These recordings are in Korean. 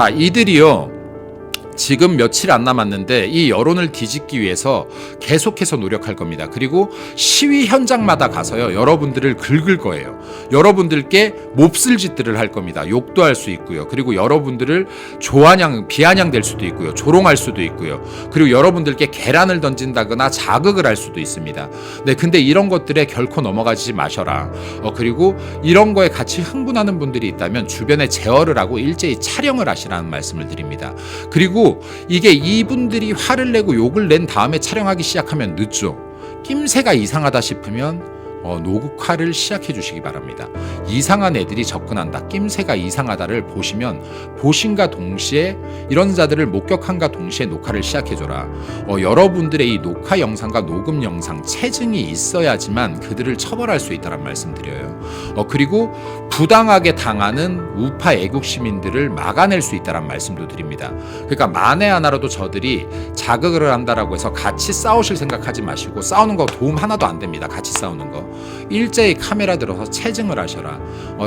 자, 이들이요. 지금 며칠 안 남았는데 이 여론을 뒤집기 위해서 계속해서 노력할 겁니다. 그리고 시위 현장마다 가서요, 여러분들을 긁을 거예요. 여러분들께 몹쓸 짓들을 할 겁니다. 욕도 할 수 있고요. 그리고 여러분들을 비아냥될 수도 있고요. 조롱할 수도 있고요. 그리고 여러분들께 계란을 던진다거나 자극을 할 수도 있습니다. 네, 근데 이런 것들에 결코 넘어가지 마셔라. 그리고 이런 거에 같이 흥분하는 분들이 있다면 주변에 제어를 하고 일제히 촬영을 하시라는 말씀을 드립니다. 그리고 이게 이분들이 화를 내고 욕을 낸 다음에 촬영하기 시작하면 늦죠. 낌새가 이상하다 싶으면 녹화를 시작해 주시기 바랍니다. 이상한 애들이 접근한다, 낌새가 이상하다를 보신과 동시에 이런 자들을 목격한과 동시에 녹화를 시작해 줘라. 여러분들의 이 녹화 영상과 녹음 영상 체증이 있어야지만 그들을 처벌할 수 있다는 말씀드려요. 그리고 부당하게 당하는 우파 애국 시민들을 막아낼 수 있다는 말씀도 드립니다. 그러니까 만에 하나라도 저들이 자극을 한다라고 해서 같이 싸우실 생각하지 마시고, 싸우는 거 도움 하나도 안 됩니다. 같이 싸우는 거. 일제히 카메라 들어서 체증을 하셔라.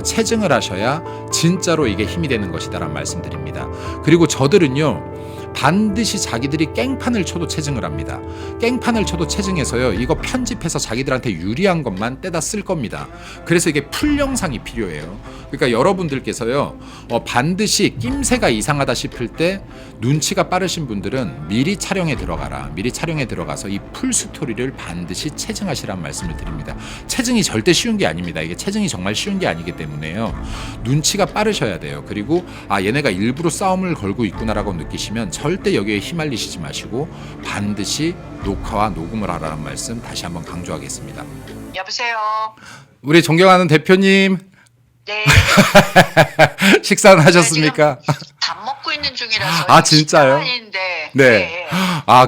체증을 하셔야 진짜로 이게 힘이 되는 것이다라는 말씀드립니다. 그리고 저들은요, 반드시 자기들이 깽판을 쳐도 체증을 합니다. 깽판을 쳐도 체증해서요, 이거 편집해서 자기들한테 유리한 것만 떼다 쓸 겁니다. 그래서 이게 풀 영상이 필요해요. 그러니까 여러분들께서요, 반드시 낌새가 이상하다 싶을 때 눈치가 빠르신 분들은 미리 촬영에 들어가라. 미리 촬영에 들어가서 이 풀 스토리를 반드시 체증하시란 말씀을 드립니다. 체증이 절대 쉬운 게 아닙니다. 이게 체증이 정말 쉬운 게 아니기 때문에요, 눈치가 빠르셔야 돼요. 그리고 얘네가 일부러 싸움을 걸고 있구나라고 느끼시면 절대 여기에 휘말리시지 마시고 반드시 녹화와 녹음을 하라는 말씀 다시 한번 강조하겠습니다. 여보세요. 우리 존경하는 대표님, 네. 식사는 하셨습니까? 밥 먹고 있는 중이라서. 진짜요? 아닌데. 네.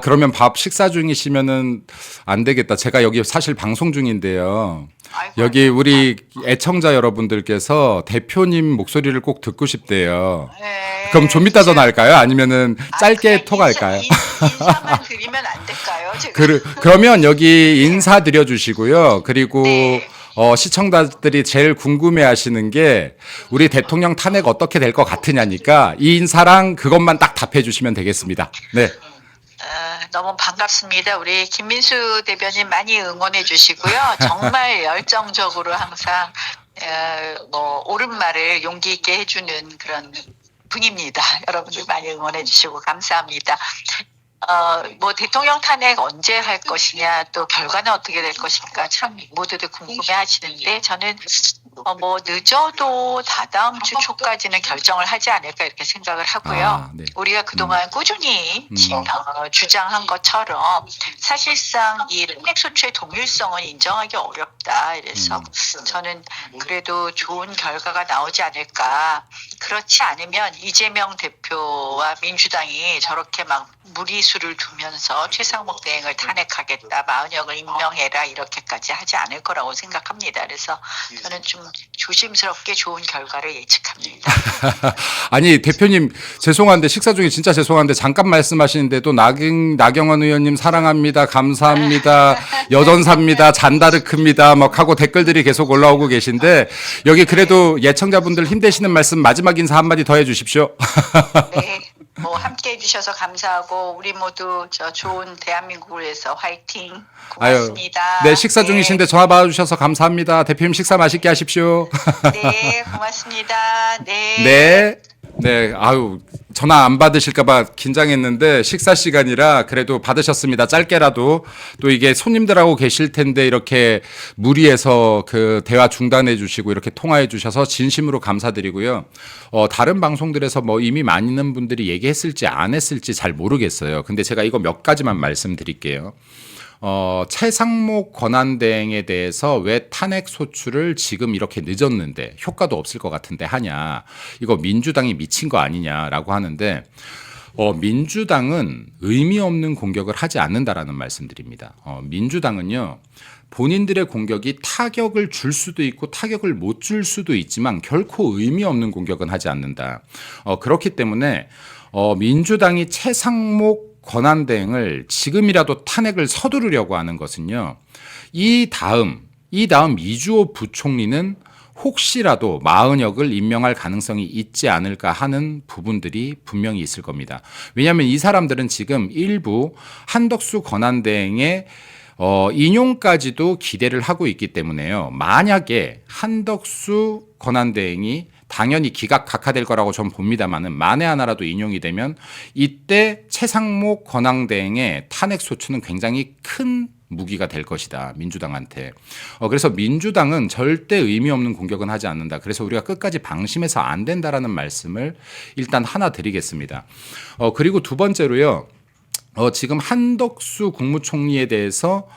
그러면 밥 식사 중이시면은 안 되겠다. 제가 여기 사실 방송 중인데요. 여기 우리 애청자 여러분들께서 대표님 목소리를 꼭 듣고 싶대요. 네. 그럼 좀 이따 전화할까요? 아니면은 짧게 톡할까요? 인사만 드리면 안 될까요? 제가? 그러면 여기 인사 드려주시고요. 그리고 네. 시청자들이 제일 궁금해하시는 게 우리 대통령 탄핵 어떻게 될 것 같으냐니까 이 인사랑 그것만 딱 답해 주시면 되겠습니다. 네. 너무 반갑습니다. 우리 김민수 대변인 많이 응원해 주시고요. 정말 열정적으로 항상 옳은 말을 용기 있게 해주는 그런 분입니다. 여러분들 많이 응원해 주시고 감사합니다. 대통령 탄핵 언제 할 것이냐, 또 결과는 어떻게 될 것인가 참 모두들 궁금해 하시는데, 저는 늦어도 다다음 주 초까지는 결정을 하지 않을까 이렇게 생각을 하고요. 네. 우리가 그동안 꾸준히 주장한 것처럼 사실상 이 탄핵소추의 동일성은 인정하기 어렵다. 그래서 저는 그래도 좋은 결과가 나오지 않을까. 그렇지 않으면 이재명 대표와 민주당이 저렇게 막 무리수를 두면서 최상목 대행을 탄핵하겠다, 마은영을 임명해라 이렇게까지 하지 않을 거라고 생각합니다. 그래서 저는 좀 조심스럽게 좋은 결과를 예측합니다. 아니 대표님, 죄송한데 식사 중에 진짜 죄송한데 잠깐 말씀하시는데도 나경원 의원님 사랑합니다, 감사합니다, 여전사입니다, 잔다르크입니다 막 하고 댓글들이 계속 올라오고 계신데, 여기 그래도 예청자분들 힘내시는 말씀 마지막 인사 한마디 더 해주십시오. 네. 함께 해주셔서 감사하고 우리 모두 저 좋은 대한민국을 위해서 화이팅. 고맙습니다. 네, 식사 중이신데 전화 받아주셔서 감사합니다. 대표님 식사 맛있게 하십시오. 네, 고맙습니다. 네. 네. 네, 전화 안 받으실까봐 긴장했는데 식사 시간이라 그래도 받으셨습니다. 짧게라도. 또 이게 손님들하고 계실 텐데 이렇게 무리해서 그 대화 중단해 주시고 이렇게 통화해 주셔서 진심으로 감사드리고요. 다른 방송들에서 이미 많은 분들이 얘기했을지 안 했을지 잘 모르겠어요. 근데 제가 이거 몇 가지만 말씀드릴게요. 최상목 권한대행에 대해서 왜 탄핵 소추를 지금 이렇게 늦었는데 효과도 없을 것 같은데 하냐, 이거 민주당이 미친 거 아니냐라고 하는데, 민주당은 의미 없는 공격을 하지 않는다라는 말씀드립니다. 민주당은요, 본인들의 공격이 타격을 줄 수도 있고 타격을 못 줄 수도 있지만 결코 의미 없는 공격은 하지 않는다. 그렇기 때문에 민주당이 최상목 권한대행을 지금이라도 탄핵을 서두르려고 하는 것은요, 이 다음 이주호 부총리는 혹시라도 마은혁을 임명할 가능성이 있지 않을까 하는 부분들이 분명히 있을 겁니다. 왜냐하면 이 사람들은 지금 일부 한덕수 권한대행의 인용까지도 기대를 하고 있기 때문에요. 만약에 한덕수 권한대행이 당연히 각하될 거라고 전 봅니다만은 만에 하나라도 인용이 되면 이때 최상목 권한대행의 탄핵 소추는 굉장히 큰 무기가 될 것이다. 민주당한테. 그래서 민주당은 절대 의미 없는 공격은 하지 않는다. 그래서 우리가 끝까지 방심해서 안 된다라는 말씀을 일단 하나 드리겠습니다. 그리고 두 번째로요. 지금 한덕수 국무총리에 대해서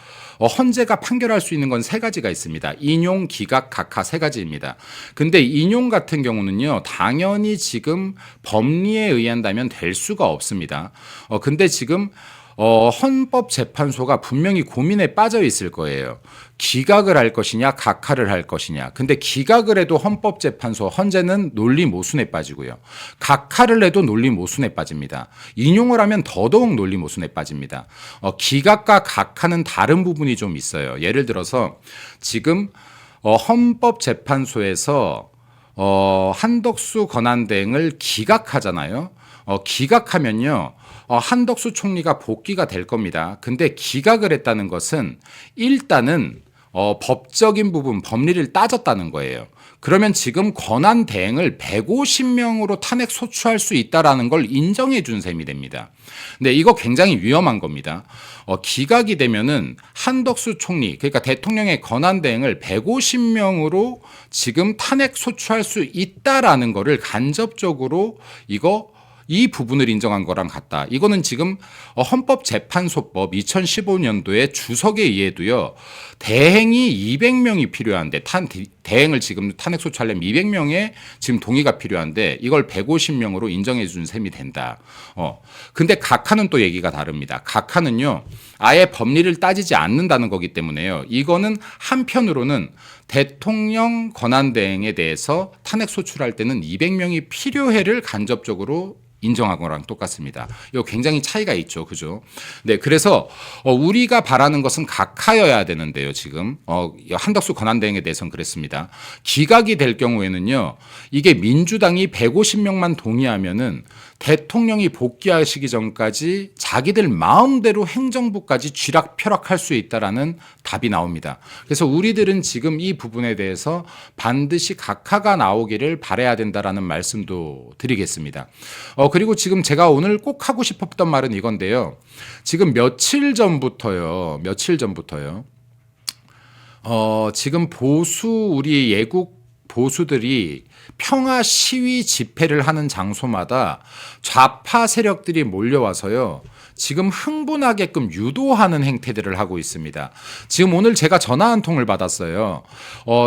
헌재가 판결할 수 있는 건 세 가지가 있습니다. 인용, 기각, 각하 세 가지입니다. 근데 인용 같은 경우는요, 당연히 지금 법리에 의한다면 될 수가 없습니다. 근데 지금 헌법재판소가 분명히 고민에 빠져 있을 거예요. 기각을 할 것이냐, 각하를 할 것이냐. 근데 기각을 해도 헌법재판소, 헌재는 논리 모순에 빠지고요. 각하를 해도 논리 모순에 빠집니다. 인용을 하면 더더욱 논리 모순에 빠집니다. 기각과 각하는 다른 부분이 좀 있어요. 예를 들어서 지금 헌법재판소에서 한덕수 권한대행을 기각하잖아요. 기각하면요. 한덕수 총리가 복귀가 될 겁니다. 근데 기각을 했다는 것은 일단은 법적인 부분, 법리를 따졌다는 거예요. 그러면 지금 권한 대행을 150명으로 탄핵 소추할 수 있다라는 걸 인정해 준 셈이 됩니다. 근데 이거 굉장히 위험한 겁니다. 기각이 되면은 한덕수 총리, 그러니까 대통령의 권한 대행을 150명으로 지금 탄핵 소추할 수 있다라는 거를 간접적으로 이 부분을 인정한 거랑 같다. 이거는 지금 헌법재판소법 2015년도에 주석에 의해도요. 대행이 200명이 필요한데 대행을 지금 탄핵 소추하려면 200명의 지금 동의가 필요한데 이걸 150명으로 인정해 준 셈이 된다. 근데 각하는 또 얘기가 다릅니다. 각하는요. 아예 법리를 따지지 않는다는 거기 때문에요. 이거는 한편으로는 대통령 권한대행에 대해서 탄핵 소추할 때는 200명이 필요해를 간접적으로 인정한 거랑 똑같습니다. 이거 굉장히 차이가 있죠. 그죠? 네. 그래서 우리가 바라는 것은 각하여야 되는데요. 지금 한덕수 권한대행에 대해서는 그랬습니다. 기각이 될 경우에는요. 이게 민주당이 150명만 동의하면은 대통령이 복귀하시기 전까지 자기들 마음대로 행정부까지 쥐락펴락할 수 있다라는 답이 나옵니다. 그래서 우리들은 지금 이 부분에 대해서 반드시 각하가 나오기를 바라야 된다라는 말씀도 드리겠습니다. 그리고 지금 제가 오늘 꼭 하고 싶었던 말은 이건데요. 지금 며칠 전부터요. 지금 우리 예국 보수들이 평화 시위 집회를 하는 장소마다 좌파 세력들이 몰려와서요. 지금 흥분하게끔 유도하는 행태들을 하고 있습니다. 지금 오늘 제가 전화 한 통을 받았어요.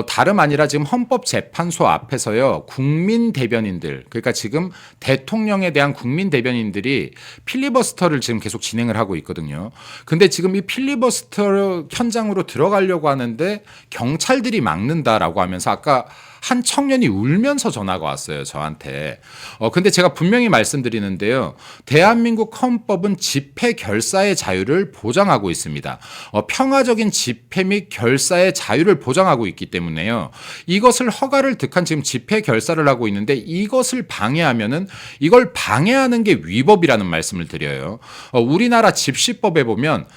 다름 아니라 지금 헌법재판소 앞에서요. 국민 대변인들, 그러니까 지금 대통령에 대한 국민 대변인들이 필리버스터를 지금 계속 진행을 하고 있거든요. 근데 지금 이 필리버스터 현장으로 들어가려고 하는데 경찰들이 막는다라고 하면서 아까 한 청년이 울면서 전화가 왔어요, 저한테. 근데 제가 분명히 말씀드리는데요. 대한민국 헌법은 집회 결사의 자유를 보장하고 있습니다. 평화적인 집회 및 결사의 자유를 보장하고 있기 때문에요. 이것을 허가를 득한 지금 집회 결사를 하고 있는데 이것을 방해하면은 이걸 방해하는 게 위법이라는 말씀을 드려요. 우리나라 집시법에 보면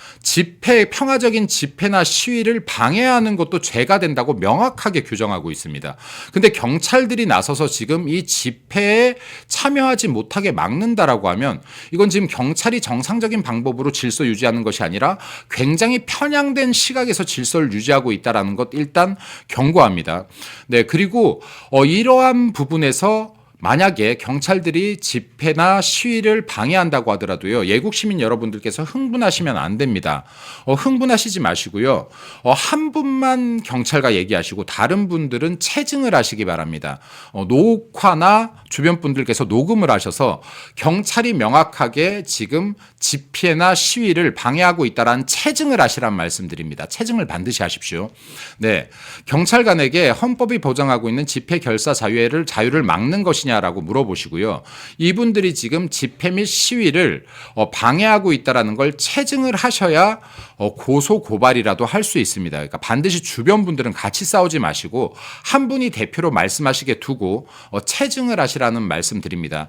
평화적인 집회나 시위를 방해하는 것도 죄가 된다고 명확하게 규정하고 있습니다. 근데 경찰들이 나서서 지금 이 집회에 참여하지 못하게 막는다라고 하면 이건 지금 경찰이 정상적인 방법으로 질서 유지하는 것이 아니라 굉장히 편향된 시각에서 질서를 유지하고 있다라는 것 일단 경고합니다. 네, 그리고 이러한 부분에서 만약에 경찰들이 집회나 시위를 방해한다고 하더라도요. 예국 시민 여러분들께서 흥분하시면 안 됩니다. 흥분하시지 마시고요. 한 분만 경찰과 얘기하시고 다른 분들은 체증을 하시기 바랍니다. 녹화나 주변 분들께서 녹음을 하셔서 경찰이 명확하게 지금 집회나 시위를 방해하고 있다라는 체증을 하시란 말씀드립니다. 체증을 반드시 하십시오. 네, 경찰관에게 헌법이 보장하고 있는 집회 결사 자유를 막는 것이냐 있느냐라고 물어보시고요. 이분들이 지금 집회 및 시위를 방해하고 있다라는 걸 체증을 하셔야 고소 고발이라도 할 수 있습니다. 그러니까 반드시 주변 분들은 같이 싸우지 마시고 한 분이 대표로 말씀하시게 두고 체증을 하시라는 말씀 드립니다.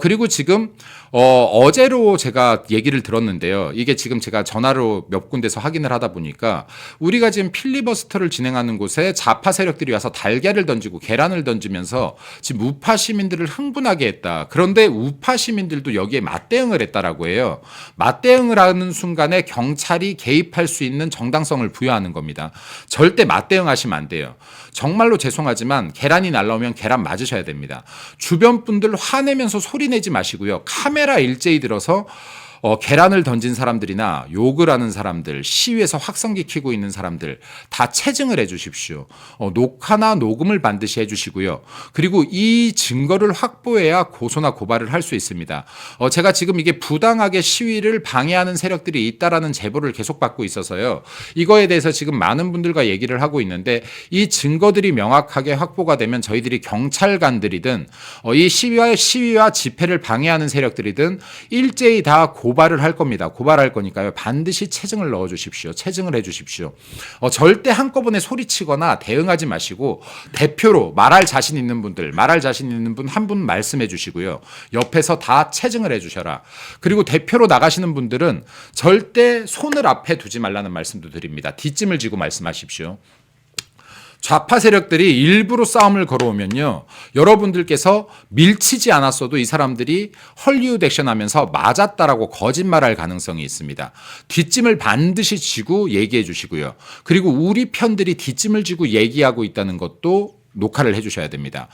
그리고 지금 어제로 제가 얘기를 들었는데요. 이게 지금 제가 전화로 몇 군데서 확인을 하다 보니까 우리가 지금 필리버스터를 진행하는 곳에 좌파 세력들이 와서 달걀을 던지고 계란을 던지면서 지금 우파 시민들을 흥분하게 했다. 그런데 우파 시민들도 여기에 맞대응을 했다라고 해요. 맞대응을 하는 순간에 경찰이 개입할 수 있는 정당성을 부여하는 겁니다. 절대 맞대응하시면 안 돼요. 정말로 죄송하지만 계란이 날라오면 계란 맞으셔야 됩니다. 주변 분들 화내면서 소리 내지 마시고요. 카메라 일제히 들어서 계란을 던진 사람들이나 욕을 하는 사람들, 시위에서 확성기 켜고 있는 사람들 다 체증을 해 주십시오. 녹화나 녹음을 반드시 해 주시고요. 그리고 이 증거를 확보해야 고소나 고발을 할 수 있습니다. 제가 지금 이게 부당하게 시위를 방해하는 세력들이 있다라는 제보를 계속 받고 있어서요. 이거에 대해서 지금 많은 분들과 얘기를 하고 있는데 이 증거들이 명확하게 확보가 되면 저희들이 경찰관들이든 이 시위와 집회를 방해하는 세력들이든 일제히 다 고발을 할 겁니다. 고발할 거니까요. 반드시 체증을 넣어 주십시오. 체증을 해 주십시오. 절대 한꺼번에 소리치거나 대응하지 마시고 대표로 말할 자신 있는 분들, 말할 자신 있는 분 한 분 말씀해 주시고요. 옆에서 다 체증을 해 주셔라. 그리고 대표로 나가시는 분들은 절대 손을 앞에 두지 말라는 말씀도 드립니다. 뒷짐을 지고 말씀하십시오. 좌파 세력들이 일부러 싸움을 걸어오면요. 여러분들께서 밀치지 않았어도 이 사람들이 헐리우드 액션 하면서 맞았다라고 거짓말할 가능성이 있습니다. 뒷짐을 반드시 지고 얘기해 주시고요. 그리고 우리 편들이 뒷짐을 지고 얘기하고 있다는 것도 녹화를 해주셔야 됩니다.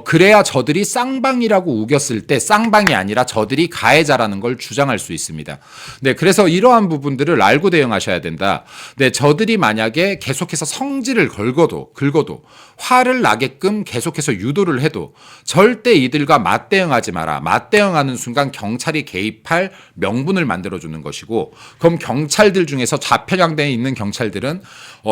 그래야 저들이 쌍방이라고 우겼을 때 쌍방이 아니라 저들이 가해자라는 걸 주장할 수 있습니다. 네, 그래서 이러한 부분들을 알고 대응하셔야 된다. 네, 저들이 만약에 계속해서 성질을 긁어도 화를 나게끔 계속해서 유도를 해도 절대 이들과 맞대응하지 마라. 맞대응하는 순간 경찰이 개입할 명분을 만들어주는 것이고, 그럼 경찰들 중에서 좌편향대에 있는 경찰들은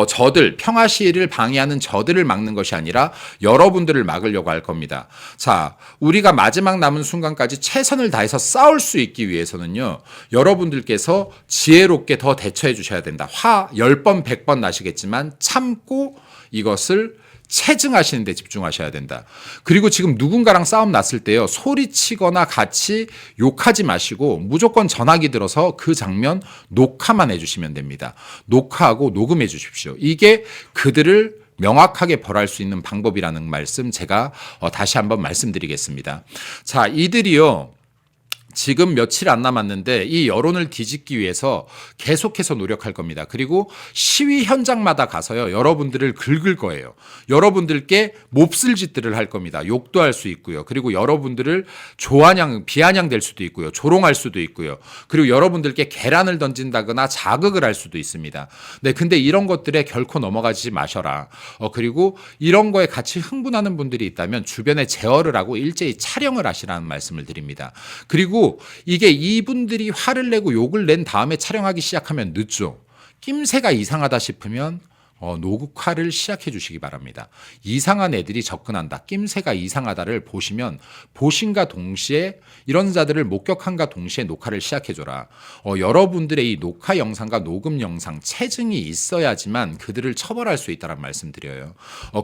저들 평화 시위를 방해하는 저들을 막는 것이 아니라 여러분들을 막으려고 할 겁니다. 자, 우리가 마지막 남은 순간까지 최선을 다해서 싸울 수 있기 위해서는요, 여러분들께서 지혜롭게 더 대처해 주셔야 된다. 화 10번, 100번 나시겠지만 참고 이것을 체증하시는 데 집중하셔야 된다. 그리고 지금 누군가랑 싸움 났을 때요, 소리치거나 같이 욕하지 마시고 무조건 전화기 들어서 그 장면 녹화만 해주시면 됩니다. 녹화하고 녹음해 주십시오. 이게 그들을 명확하게 벌할 수 있는 방법이라는 말씀 제가 다시 한번 말씀드리겠습니다. 자, 이들이요, 지금 며칠 안 남았는데 이 여론을 뒤집기 위해서 계속해서 노력할 겁니다. 그리고 시위 현장마다 가서요, 여러분들을 긁을 거예요. 여러분들께 몹쓸 짓들을 할 겁니다. 욕도 할 수 있고요. 그리고 여러분들을 비아냥될 수도 있고요. 조롱할 수도 있고요. 그리고 여러분들께 계란을 던진다거나 자극을 할 수도 있습니다. 네, 근데 이런 것들에 결코 넘어가지 마셔라. 그리고 이런 거에 같이 흥분하는 분들이 있다면 주변에 제어를 하고 일제히 촬영을 하시라는 말씀을 드립니다. 그리고 이게 이분들이 화를 내고 욕을 낸 다음에 촬영하기 시작하면 늦죠. 낌새가 이상하다 싶으면 녹화를 시작해 주시기 바랍니다. 이상한 애들이 접근한다, 낌새가 이상하다를 보시면 보신과 동시에 이런 자들을 목격한과 동시에 녹화를 시작해줘라. 여러분들의 이 녹화 영상과 녹음 영상 체증이 있어야지만 그들을 처벌할 수 있다는 말씀드려요.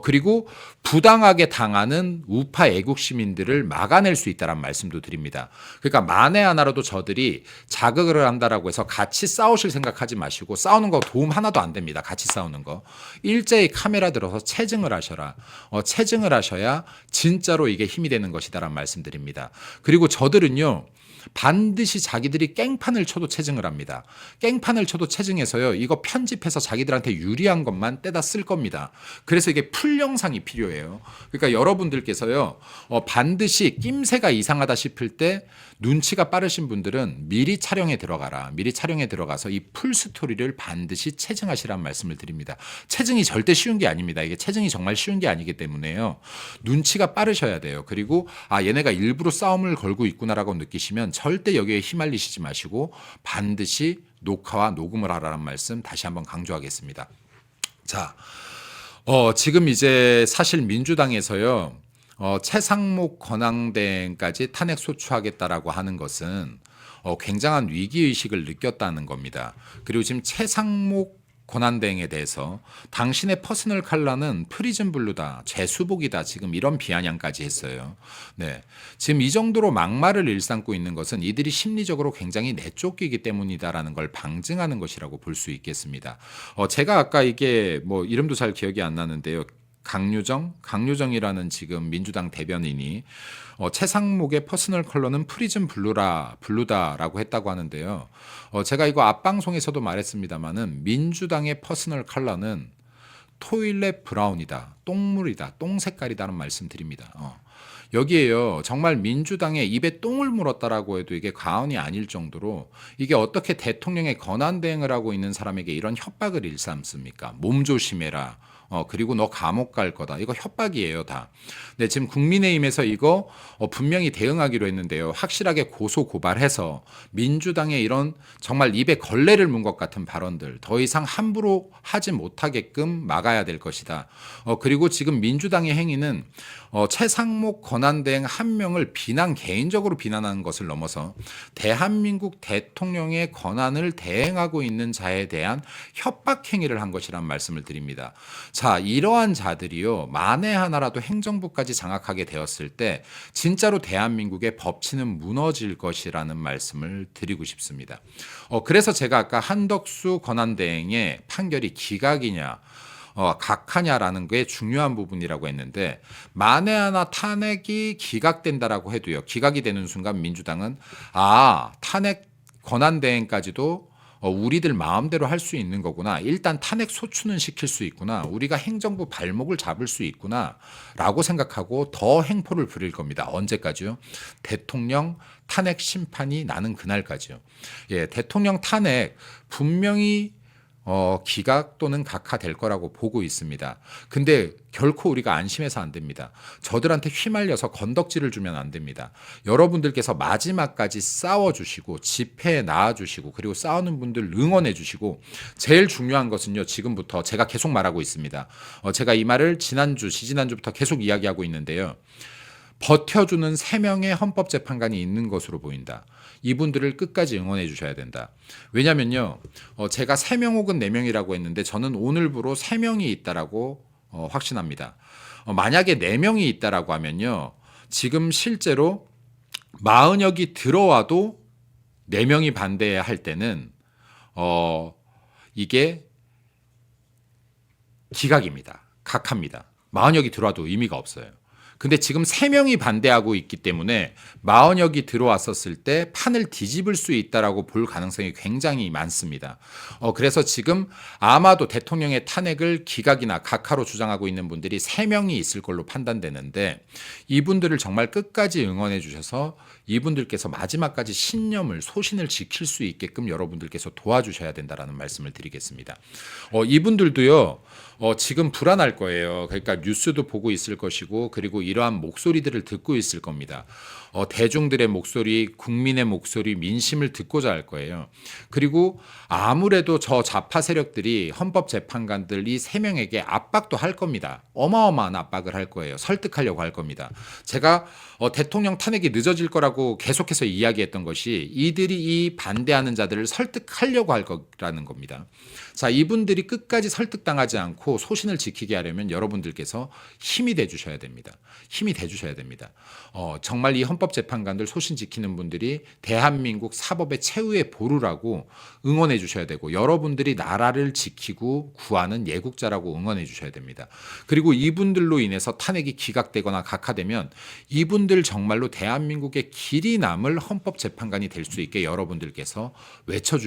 그리고 부당하게 당하는 우파 애국 시민들을 막아낼 수 있다는 말씀도 드립니다. 그러니까 만에 하나라도 저들이 자극을 한다라고 해서 같이 싸우실 생각하지 마시고, 싸우는 거 도움 하나도 안 됩니다. 같이 싸우는 거. 일제히 카메라 들어서 체증을 하셔라. 체증을 하셔야 진짜로 이게 힘이 되는 것이다라는 말씀드립니다. 그리고 저들은요, 반드시 자기들이 깽판을 쳐도 체증을 합니다. 깽판을 쳐도 체증해서요, 이거 편집해서 자기들한테 유리한 것만 떼다 쓸 겁니다. 그래서 이게 풀 영상이 필요해요. 그러니까 여러분들께서요, 반드시 낌새가 이상하다 싶을 때 눈치가 빠르신 분들은 미리 촬영에 들어가라. 미리 촬영에 들어가서 이 풀 스토리를 반드시 체증하시라는 말씀을 드립니다. 체증이 절대 쉬운 게 아닙니다. 이게 체증이 정말 쉬운 게 아니기 때문에요, 눈치가 빠르셔야 돼요. 그리고 얘네가 일부러 싸움을 걸고 있구나라고 느끼시면 절대 여기에 휘말리시지 마시고 반드시 녹화와 녹음을 하라는 말씀 다시 한번 강조하겠습니다. 자, 지금 이제 사실 민주당에서요, 최상목 권한대행까지 탄핵 소추하겠다라고 하는 것은 굉장한 위기의식을 느꼈다는 겁니다. 그리고 지금 최상목 권한대행에 대해서 당신의 퍼스널 컬러는 프리즌 블루다, 죄수복이다, 지금 이런 비아냥까지 했어요. 네, 지금 이 정도로 막말을 일삼고 있는 것은 이들이 심리적으로 굉장히 내쫓기기 때문이다라는 걸 방증하는 것이라고 볼 수 있겠습니다. 제가 아까 이게 뭐 이름도 잘 기억이 안 나는데요. 강유정이라는 지금 민주당 대변인이 최상목의 퍼스널 컬러는 프리즘 블루다라고 했다고 하는데요. 제가 이거 앞방송에서도 말했습니다만은 민주당의 퍼스널 컬러는 토일렛 브라운이다, 똥물이다, 똥 색깔이다는 말씀드립니다. 여기에요. 정말 민주당의 입에 똥을 물었다라고 해도 이게 과언이 아닐 정도로 이게 어떻게 대통령의 권한대행을 하고 있는 사람에게 이런 협박을 일삼습니까? 몸조심해라. 그리고 너 감옥 갈 거다. 이거 협박이에요, 다. 네, 지금 국민의힘에서 이거 분명히 대응하기로 했는데요. 확실하게 고소 고발해서 민주당의 이런 정말 입에 걸레를 문 것 같은 발언들 더 이상 함부로 하지 못하게끔 막아야 될 것이다. 그리고 지금 민주당의 행위는 최상목 권한대행 한 명을 개인적으로 비난하는 것을 넘어서 대한민국 대통령의 권한을 대행하고 있는 자에 대한 협박 행위를 한 것이란 말씀을 드립니다. 자, 이러한 자들이요, 만에 하나라도 행정부까지 장악하게 되었을 때 진짜로 대한민국의 법치는 무너질 것이라는 말씀을 드리고 싶습니다. 그래서 제가 아까 한덕수 권한대행의 판결이 기각이냐 각하냐라는 게 중요한 부분이라고 했는데, 만에 하나 탄핵이 기각된다라고 해도요, 기각이 되는 순간 민주당은 탄핵 권한대행까지도 우리들 마음대로 할 수 있는 거구나. 일단 탄핵 소추는 시킬 수 있구나. 우리가 행정부 발목을 잡을 수 있구나. 라고 생각하고 더 행포를 부릴 겁니다. 언제까지요? 대통령 탄핵 심판이 나는 그날까지요. 예, 대통령 탄핵 분명히 기각 또는 각하될 거라고 보고 있습니다. 근데 결코 우리가 안심해서 안 됩니다. 저들한테 휘말려서 건덕지를 주면 안 됩니다. 여러분들께서 마지막까지 싸워주시고 집회에 나와주시고 그리고 싸우는 분들 응원해주시고, 제일 중요한 것은요, 지금부터 제가 계속 말하고 있습니다. 제가 이 말을 지지난주부터 계속 이야기하고 있는데요. 버텨주는 3명의 헌법재판관이 있는 것으로 보인다. 이분들을 끝까지 응원해 주셔야 된다. 왜냐면요, 제가 3명 혹은 4명이라고 했는데 저는 오늘부로 3명이 있다라고 확신합니다. 만약에 4명이 있다라고 하면요, 지금 실제로 40역이 들어와도 4명이 반대할 때는 이게 기각입니다. 각합니다. 40역이 들어와도 의미가 없어요. 근데 지금 3명이 반대하고 있기 때문에 40역이 들어왔었을 때 판을 뒤집을 수 있다라고 볼 가능성이 굉장히 많습니다. 그래서 지금 아마도 대통령의 탄핵을 기각이나 각하로 주장하고 있는 분들이 3명이 있을 걸로 판단되는데, 이분들을 정말 끝까지 응원해 주셔서 이분들께서 마지막까지 소신을 지킬 수 있게끔 여러분들께서 도와주셔야 된다라는 말씀을 드리겠습니다. 이분들도요, 지금 불안할 거예요. 그러니까 뉴스도 보고 있을 것이고, 그리고 이러한 목소리들을 듣고 있을 겁니다. 대중들의 목소리, 국민의 목소리, 민심을 듣고자 할 거예요. 그리고 아무래도 저 좌파 세력들이 헌법재판관들 이 3명에게 압박도 할 겁니다. 어마어마한 압박을 할 거예요. 설득하려고 할 겁니다. 제가 대통령 탄핵이 늦어질 거라고 계속해서 이야기했던 것이 이들이 이 반대하는 자들을 설득하려고 할 거라는 겁니다. 자, 이분들이 끝까지 설득당하지 않고 소신을 지키게 하려면 여러분들께서 힘이 돼 주셔야 됩니다. 힘이 돼 주셔야 됩니다. 정말 이 헌법재판관들 소신 지키는 분들이 대한민국 사법의 최후의 보루라고 응원해 주셔야 되고, 여러분들이 나라를 지키고 구하는 예국자라고 응원해 주셔야 됩니다. 그리고 이분들로 인해서 탄핵이 기각되거나 각하되면 이분들 정말로 대한민국의 길이 남을 헌법재판관이 될 수 있게 여러분들께서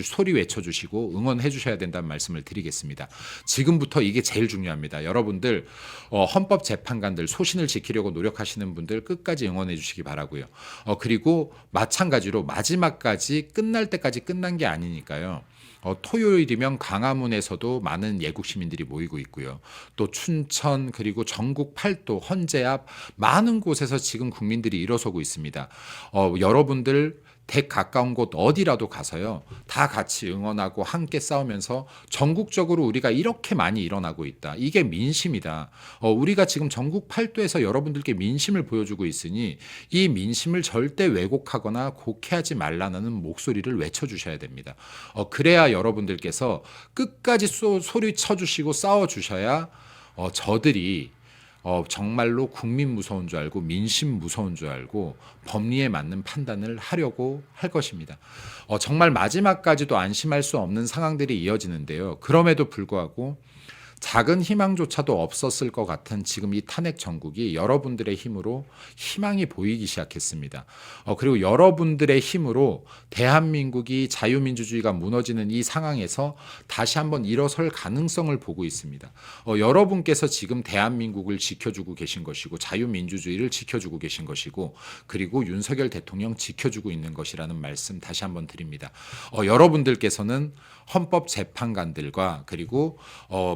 소리 외쳐주시고 응원해 주셔야 된다는 말씀을 드리겠습니다. 지금부터 이게 제일 중요합니다. 여러분들 헌법재판관들 소신을 지키려고 노력하시는 분들 끝까지 응원해 주시기 바라고요. 그리고 마찬가지로 마지막까지 끝날 때까지 끝난 게 아니니까요. 토요일이면 광화문에서도 많은 예국 시민들이 모이고 있고요. 또 춘천, 그리고 전국 8도, 헌재 앞 많은 곳에서 지금 국민들이 일어서고 있습니다. 여러분들 댁 가까운 곳 어디라도 가서요. 다 같이 응원하고 함께 싸우면서 전국적으로 우리가 이렇게 많이 일어나고 있다. 이게 민심이다. 우리가 지금 전국 팔도에서 여러분들께 민심을 보여주고 있으니 이 민심을 절대 왜곡하거나 곡해하지 말라는 목소리를 외쳐주셔야 됩니다. 그래야 여러분들께서 끝까지 소리쳐 주시고 싸워 주셔야 저들이 정말로 국민 무서운 줄 알고 민심 무서운 줄 알고 법리에 맞는 판단을 하려고 할 것입니다. 정말 마지막까지도 안심할 수 없는 상황들이 이어지는데요. 그럼에도 불구하고 작은 희망조차도 없었을 것 같은 지금 이 탄핵 정국이 여러분들의 힘으로 희망이 보이기 시작했습니다. 그리고 여러분들의 힘으로 대한민국이 자유민주주의가 무너지는 이 상황에서 다시 한번 일어설 가능성을 보고 있습니다. 여러분께서 지금 대한민국을 지켜주고 계신 것이고 자유민주주의를 지켜주고 계신 것이고 그리고 윤석열 대통령 지켜주고 있는 것이라는 말씀 다시 한번 드립니다. 여러분들께서는 헌법재판관들과 그리고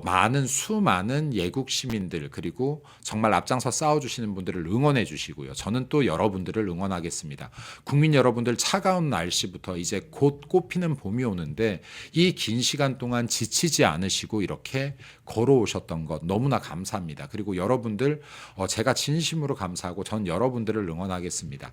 많은 수많은 예국 시민들 그리고 정말 앞장서 싸워주시는 분들을 응원해 주시고요. 저는 또 여러분들을 응원하겠습니다. 국민 여러분들 차가운 날씨부터 이제 곧 꽃피는 봄이 오는데 이 긴 시간 동안 지치지 않으시고 이렇게 걸어오셨던 것 너무나 감사합니다. 그리고 여러분들 제가 진심으로 감사하고 전 여러분들을 응원하겠습니다.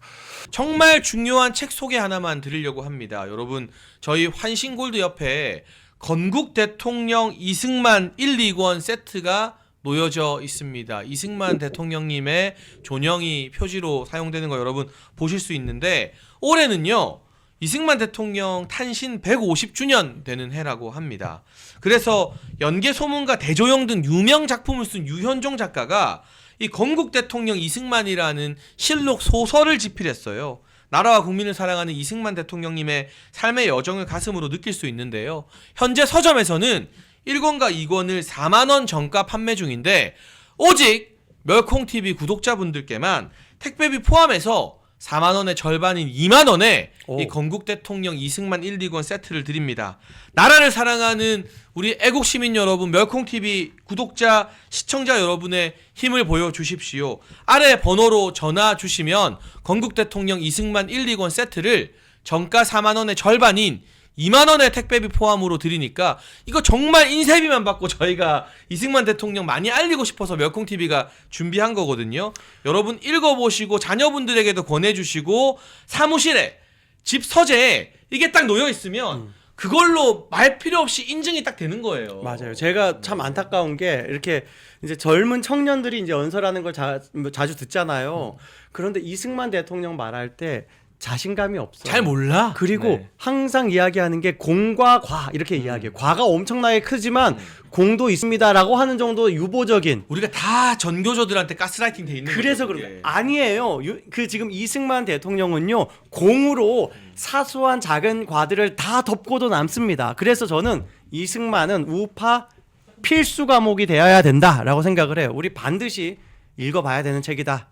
정말 중요한 책 소개 하나만 드리려고 합니다. 여러분 저희 환신골드 옆에 건국 대통령 이승만 1, 2권 세트가 놓여져 있습니다. 이승만 대통령님의 존영이 표지로 사용되는 거 여러분 보실 수 있는데 올해는요. 이승만 대통령 탄신 150주년 되는 해라고 합니다. 그래서 연개소문과 대조영 등 유명 작품을 쓴 유현종 작가가 이 건국 대통령 이승만이라는 실록 소설을 집필했어요. 나라와 국민을 사랑하는 이승만 대통령님의 삶의 여정을 가슴으로 느낄 수 있는데요. 현재 서점에서는 1권과 2권을 4만 원 정가 판매 중인데 오직 멸콩TV 구독자분들께만 택배비 포함해서 4만 원의 절반인 2만 원에 이 건국 대통령 이승만 1, 2권 세트를 드립니다. 나라를 사랑하는 우리 애국 시민 여러분, 멸콩TV 구독자, 시청자 여러분의 힘을 보여주십시오. 아래 번호로 전화 주시면 건국 대통령 이승만 1, 2권 세트를 정가 4만 원의 절반인 2만 원의 택배비 포함으로 드리니까 이거 정말 인쇄비만 받고 저희가 이승만 대통령 많이 알리고 싶어서 멸콩TV가 준비한 거거든요. 여러분 읽어보시고 자녀분들에게도 권해주시고 사무실에 집 서재에 이게 딱 놓여 있으면 그걸로 말 필요 없이 인증이 딱 되는 거예요. 맞아요. 제가 참 안타까운 게 이렇게 이제 젊은 청년들이 이제 연설하는 걸 자주 듣잖아요. 그런데 이승만 대통령 말할 때 자신감이 없어요. 잘 몰라. 그리고 네. 항상 이야기하는 게 공과 과 이렇게 이야기해요. 과가 엄청나게 크지만 공도 있습니다라고 하는 정도 유보적인. 우리가 다 전교조들한테 가스라이팅 돼 있는 그래서 거죠, 그런 거 아니에요. 그 지금 이승만 대통령은요 공으로 사소한 작은 과들을 다 덮고도 남습니다. 그래서 저는 이승만은 우파 필수 과목이 되어야 된다라고 생각을 해요. 우리 반드시 읽어봐야 되는 책이다.